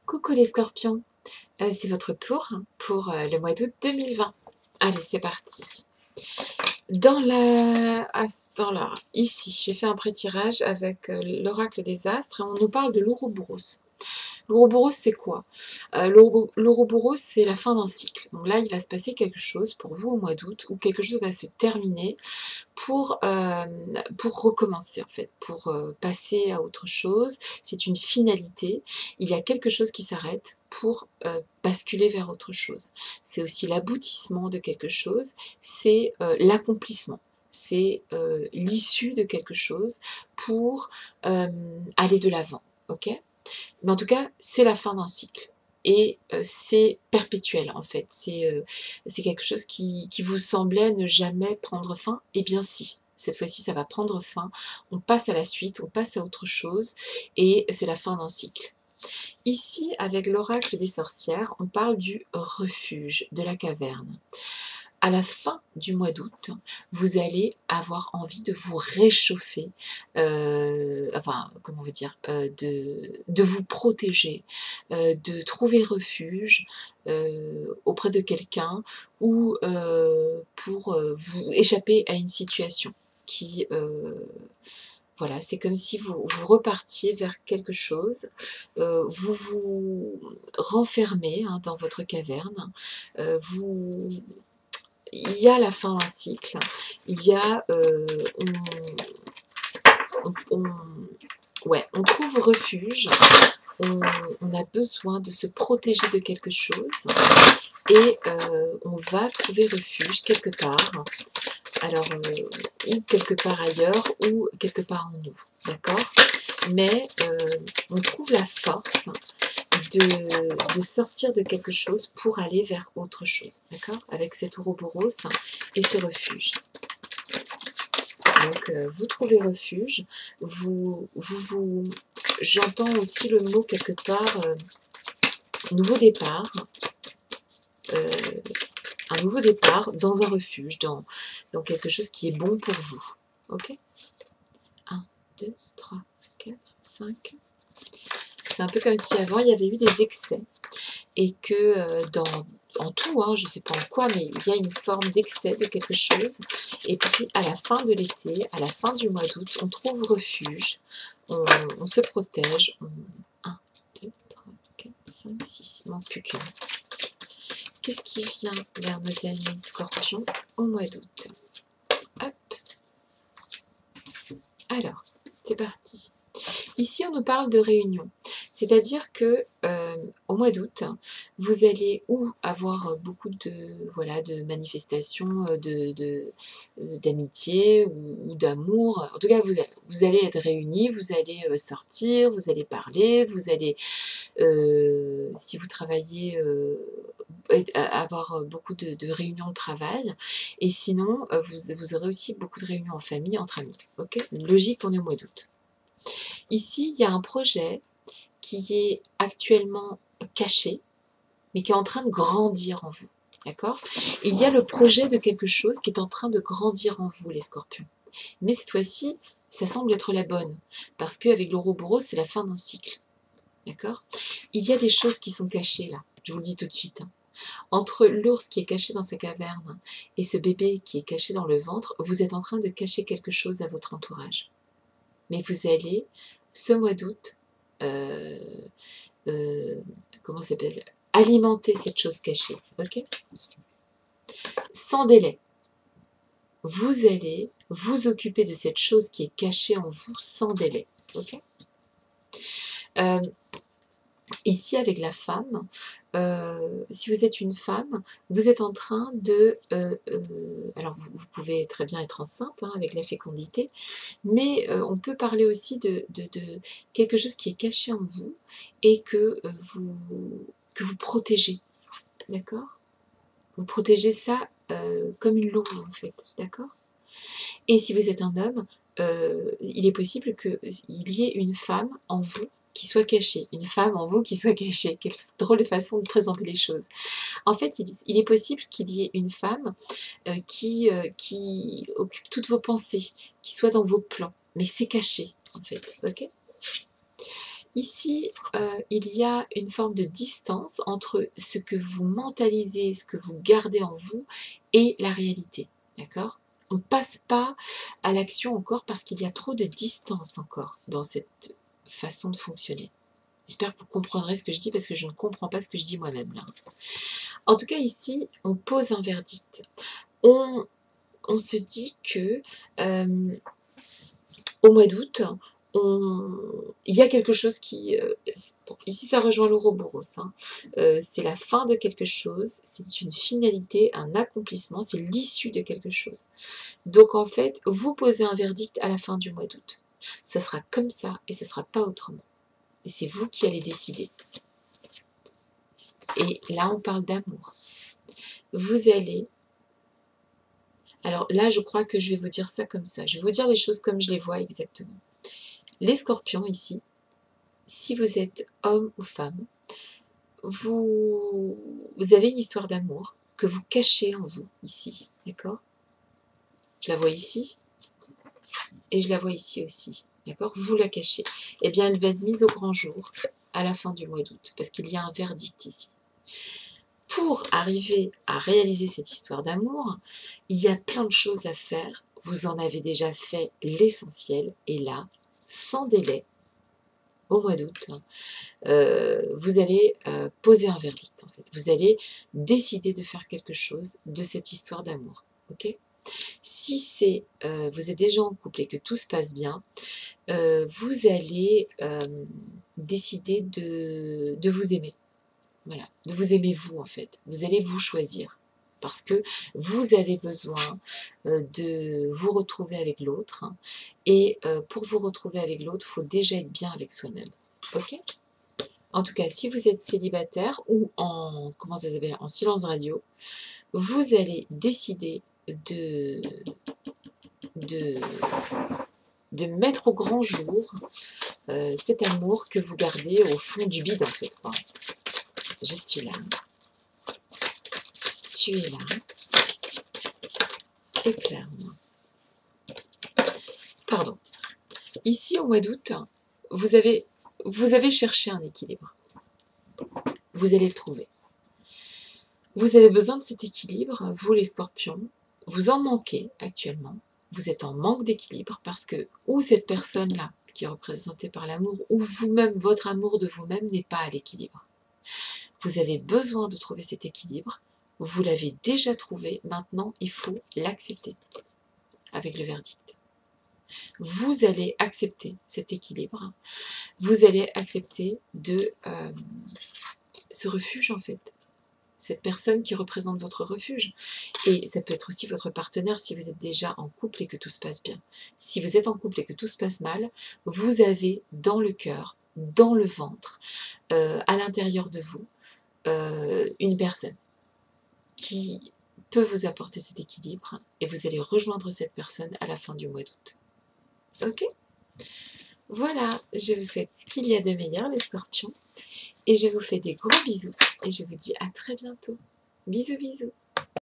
Coucou les scorpions, c'est votre tour pour le mois d'août 2020. Allez, c'est parti. Ici, j'ai fait un pré-tirage avec l'oracle des astres et on nous parle de l'Ouroboros. L'Ouroboros, c'est quoi L'Ouroboros, c'est la fin d'un cycle. Donc là, il va se passer quelque chose pour vous au mois d'août, où quelque chose va se terminer pour recommencer en fait, pour passer à autre chose. C'est une finalité. Il y a quelque chose qui s'arrête pour basculer vers autre chose. C'est aussi l'aboutissement de quelque chose, c'est l'accomplissement. C'est l'issue de quelque chose pour aller de l'avant. Ok, mais en tout cas, c'est la fin d'un cycle. Et c'est perpétuel en fait, c'est quelque chose qui vous semblait ne jamais prendre fin. Eh bien si, cette fois-ci ça va prendre fin, on passe à la suite, on passe à autre chose, et c'est la fin d'un cycle. Ici, avec l'oracle des sorcières, on parle du refuge, de la caverne. À la fin du mois d'août, vous allez avoir envie de vous réchauffer, comment on veut dire, de vous protéger, de trouver refuge auprès de quelqu'un ou pour vous échapper à une situation qui... voilà, c'est comme si vous repartiez vers quelque chose, vous vous renfermez dans votre caverne, vous il y a la fin d'un cycle, il y a, on trouve refuge, on a besoin de se protéger de quelque chose et on va trouver refuge quelque part, alors ou quelque part ailleurs ou quelque part en nous, d'accord? Mais on trouve la force de sortir de quelque chose pour aller vers autre chose, d'accord? Avec cet Ouroboros et ce refuge. Donc vous trouvez refuge, j'entends aussi le mot quelque part nouveau départ, un nouveau départ dans un refuge, dans quelque chose qui est bon pour vous. Ok? 1, 2, 3, 4, 5. C'est un peu comme si avant il y avait eu des excès et que en tout, je ne sais pas en quoi, mais il y a une forme d'excès de quelque chose. Et puis à la fin de l'été, à la fin du mois d'août, on trouve refuge, on se protège. 1, 2, 3, 4, 5, 6, il ne manque plus qu'une. Qu'est-ce qui vient vers nos amis scorpions au mois d'août? Hop. Alors, c'est parti. Ici, on nous parle de réunion, c'est-à-dire que au mois d'août, vous allez ou avoir beaucoup de manifestations d'amitié ou d'amour. En tout cas, vous allez être réunis, vous allez sortir, vous allez parler, vous allez, si vous travaillez, avoir beaucoup de réunions de travail. Et sinon, vous aurez aussi beaucoup de réunions en famille, entre amis. Ok, logique, on est au mois d'août. Ici, il y a un projet qui est actuellement caché, mais qui est en train de grandir en vous. D'accord? Il y a le projet de quelque chose qui est en train de grandir en vous, les scorpions. Mais cette fois-ci, ça semble être la bonne, parce qu'avec l'Ouroboros, c'est la fin d'un cycle. D'accord? Il y a des choses qui sont cachées là, je vous le dis tout de suite. Entre l'ours qui est caché dans sa caverne et ce bébé qui est caché dans le ventre, vous êtes en train de cacher quelque chose à votre entourage. Mais vous allez, ce mois d'août, comment ça s'appelle, alimenter cette chose cachée, ok? Sans délai. Vous allez vous occuper de cette chose qui est cachée en vous sans délai, ok? Ici, avec la femme, si vous êtes une femme, vous êtes en train de... alors, vous pouvez très bien être enceinte avec la fécondité, mais on peut parler aussi de quelque chose qui est caché en vous et que vous protégez, d'accord? Vous protégez ça comme une louve, en fait, d'accord? Et si vous êtes un homme, il est possible qu'il y ait une femme en vous qui soit cachée. Une femme en vous qui soit cachée. Quelle drôle de façon de présenter les choses. En fait, il est possible qu'il y ait une femme qui occupe toutes vos pensées, qui soit dans vos plans. Mais c'est caché, en fait. Ok? Ici, il y a une forme de distance entre ce que vous mentalisez, ce que vous gardez en vous et la réalité, d'accord? On ne passe pas à l'action encore parce qu'il y a trop de distance encore dans cette façon de fonctionner. J'espère que vous comprendrez ce que je dis parce que je ne comprends pas ce que je dis moi-même là. En tout cas ici, on pose un verdict. On se dit que au mois d'août, il y a quelque chose qui... bon, ici, ça rejoint l'Ouroboros. Hein. C'est la fin de quelque chose, c'est une finalité, un accomplissement, c'est l'issue de quelque chose. Donc, en fait, vous posez un verdict à la fin du mois d'août. Ça sera comme ça et ça ne sera pas autrement. Et c'est vous qui allez décider. Et là, on parle d'amour. Vous allez... Alors là, je crois que je vais vous dire ça comme ça. Je vais vous dire les choses comme je les vois exactement. Les scorpions ici, si vous êtes homme ou femme, vous avez une histoire d'amour que vous cachez en vous, ici, d'accord? Je la vois ici, et je la vois ici aussi, d'accord? Vous la cachez. Eh bien, elle va être mise au grand jour à la fin du mois d'août, parce qu'il y a un verdict ici. Pour arriver à réaliser cette histoire d'amour, il y a plein de choses à faire. Vous en avez déjà fait l'essentiel, et là, sans délai, au mois d'août, vous allez poser un verdict, en fait. Vous allez décider de faire quelque chose de cette histoire d'amour, ok? Si c'est, vous êtes déjà en couple et que tout se passe bien, vous allez décider de vous aimer. Voilà, de vous aimer vous, en fait. Vous allez vous choisir. Parce que vous avez besoin de vous retrouver avec l'autre. Hein, et pour vous retrouver avec l'autre, il faut déjà être bien avec soi-même. Ok? En tout cas, si vous êtes célibataire ou en, comment ça s'appelle, en silence radio, vous allez décider de, de mettre au grand jour cet amour que vous gardez au fond du bide, en fait. Quoi. Je suis là. Tu es là. Éclaire-moi. Pardon. Ici, au mois d'août, vous avez cherché un équilibre. Vous allez le trouver. Vous avez besoin de cet équilibre, vous les scorpions. Vous en manquez actuellement. Vous êtes en manque d'équilibre parce que ou cette personne-là qui est représentée par l'amour, ou vous-même, votre amour de vous-même n'est pas à l'équilibre. Vous avez besoin de trouver cet équilibre. Vous l'avez déjà trouvé. Maintenant, il faut l'accepter avec le verdict. Vous allez accepter cet équilibre. Vous allez accepter de ce refuge, en fait. Cette personne qui représente votre refuge. Et ça peut être aussi votre partenaire si vous êtes déjà en couple et que tout se passe bien. Si vous êtes en couple et que tout se passe mal, vous avez dans le cœur, dans le ventre, à l'intérieur de vous, une personne qui peut vous apporter cet équilibre et vous allez rejoindre cette personne à la fin du mois d'août. Ok? Voilà, je vous souhaite ce qu'il y a de meilleur les scorpions et je vous fais des gros bisous et je vous dis à très bientôt. Bisous bisous.